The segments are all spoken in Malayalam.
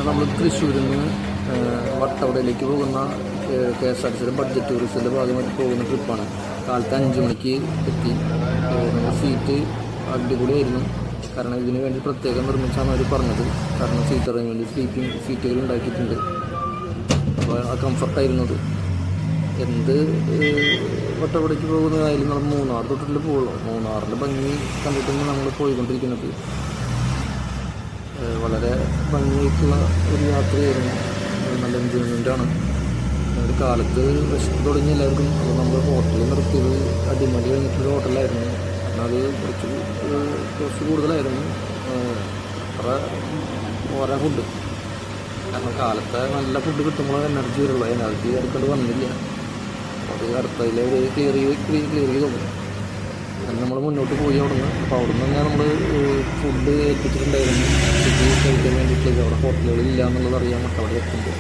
നമ്മൾ തൃശ്ശൂരിൽ നിന്ന് വട്ടവടയിലേക്ക് പോകുന്ന KSRTC ബഡ്ജറ്റ് ടൂറിസത്തിൻ്റെ ഭാഗമായിട്ട് പോകുന്ന ട്രിപ്പാണ്. കാലത്ത് 5 മണിക്ക് എത്തി. സീറ്റ് അടിപൊളിയായിരുന്നു. കാരണം ഇതിനു വേണ്ടി പ്രത്യേകം നിർമ്മിച്ചാണ് അവർ പറഞ്ഞത്. കാരണം സീറ്റ് അറേഞ്ച്മെൻറ്റ് സ്ലീപ്പിംഗ് സീറ്റുകൾ ഉണ്ടാക്കിയിട്ടുണ്ട്. അപ്പോൾ ആ കംഫർട്ടായിരുന്നത്. എന്ത് വട്ടവടയ്ക്ക് പോകുന്നതായാലും നമ്മൾ മൂന്നാർ തൊട്ടിട്ട് പോകുള്ളൂ. മൂന്നാറിൻ്റെ ഭംഗി കണ്ടിട്ടാണ് നമ്മൾ പോയിക്കൊണ്ടിരിക്കുന്നത്. വളരെ ഭംഗിയായിട്ടുള്ള ഒരു യാത്രയായിരുന്നു. നല്ല എൻജോയ്മെൻറ്റാണ്. ഒരു കാലത്ത് വിശപ്പ് തുടങ്ങി എല്ലാവർക്കും. അത് നമ്മൾ ഹോട്ടലിൽ നിർത്തിയത് അടിമലി കഴിഞ്ഞിട്ടൊരു ഹോട്ടലായിരുന്നു. കാരണം അത് കുറച്ച് കൂടുതലായിരുന്നു. അത്ര ഓരോ ഫുഡ്. കാരണം കാലത്തെ നല്ല ഫുഡ് കിട്ടുമ്പോൾ എനർജി വരുള്ളൂ. എനർജി എടുക്കേണ്ടി വന്നില്ല. അത് അടുത്തതിലെ ഒരു ക്ലിയർ ചെയ്ത് തോന്നി. അങ്ങനെ നമ്മൾ മുന്നോട്ട് പോയി അവിടുന്ന്. അപ്പോൾ അവിടുന്ന് തന്നെ നമ്മൾ ഫുഡ് ഏൽപ്പിച്ചിട്ടുണ്ടായിരുന്നു. ഫുഡ് കഴിക്കാൻ വേണ്ടിയിട്ട് അവിടെ ഹോട്ടലുകളില്ല എന്നുള്ളത് അറിയാൻ വട്ടവട എത്തുമ്പോൾ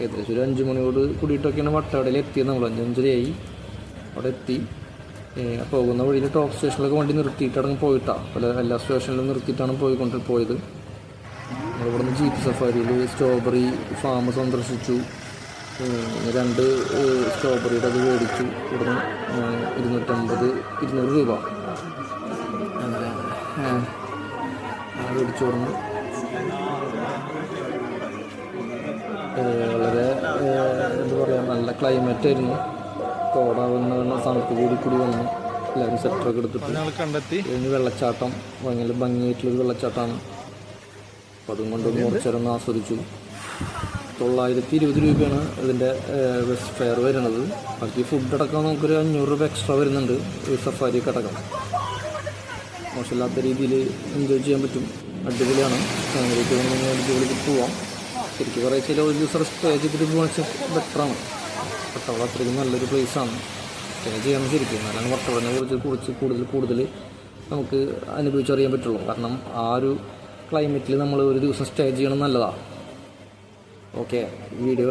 ഏകദേശം ഒരു 5 മണിയോട് കൂടിയിട്ടൊക്കെയാണ് വട്ടവടയിൽ എത്തിയത്. നമ്മൾ 5:30 അവിടെ എത്തി. പോകുന്ന വഴിയിൽ ടോപ്പ് സ്റ്റേഷനിലൊക്കെ വണ്ടി നിർത്തിയിട്ടടങ്ങ് പോയിട്ടാണ്. പല എല്ലാ സ്റ്റേഷനിലും നിർത്തിയിട്ടാണ് പോയത്. നമ്മളിവിടെ നിന്ന് ജീപ്പ് സഫാരിയിൽ സ്ട്രോബെറി ഫാം സന്ദർശിച്ചു. 2 സ്ട്രോബെറിയുടെ അത് മേടിച്ചു. ഇവിടുന്ന് 200 രൂപ അങ്ങനെ മേടിച്ചു. ഇവിടുന്ന് വളരെ എന്താ പറയുക, നല്ല ക്ലൈമറ്റ് ആയിരുന്നു. കോട വന്ന തണുപ്പ് കൂടി വന്നു. എല്ലാവരും സെറ്ററൊക്കെ എടുത്തിട്ട് ഇതിന് വെള്ളച്ചാട്ടം ഭയങ്കര ഭംഗിയായിട്ടുള്ളൊരു വെള്ളച്ചാട്ടമാണ്. അപ്പോൾ അതും കൊണ്ടൊന്ന് കുറച്ചേരം ആസ്വദിച്ചു. 920 രൂപയാണ് ഇതിൻ്റെ ബസ് ഫെയർ വരുന്നത്. ബാക്കി ഫുഡ് അടക്കം നമുക്കൊരു 500 രൂപ എക്സ്ട്രാ വരുന്നുണ്ട്. സഫാരിയൊക്കെ അടക്കം മോശമില്ലാത്ത രീതിയിൽ എൻജോയ് ചെയ്യാൻ പറ്റും. അടിപൊളിയാണ്. ഫാമിലിക്ക് വേണമെങ്കിൽ അടിപൊളിക്ക് പോവാം. ശരിക്കും പറയുക ഒരു ദിവസം സ്റ്റേ ചെയ്തിട്ട് പോകാൻ വെച്ചാൽ ബെറ്ററാണ്. വട്ടവട അത്രയ്ക്കും നല്ലൊരു പ്ലേസാണ്. സ്റ്റേ ചെയ്യണം ശരിക്കും. എന്നാലാണ് വട്ടവടനെ കുറിച്ച് കൂടുതൽ നമുക്ക് അനുഭവിച്ചറിയാൻ പറ്റുള്ളൂ. കാരണം ആ ഒരു ക്ലൈമറ്റിൽ നമ്മൾ ഒരു ദിവസം സ്റ്റേ ചെയ്യണം നല്ലതാണ്. Okay, video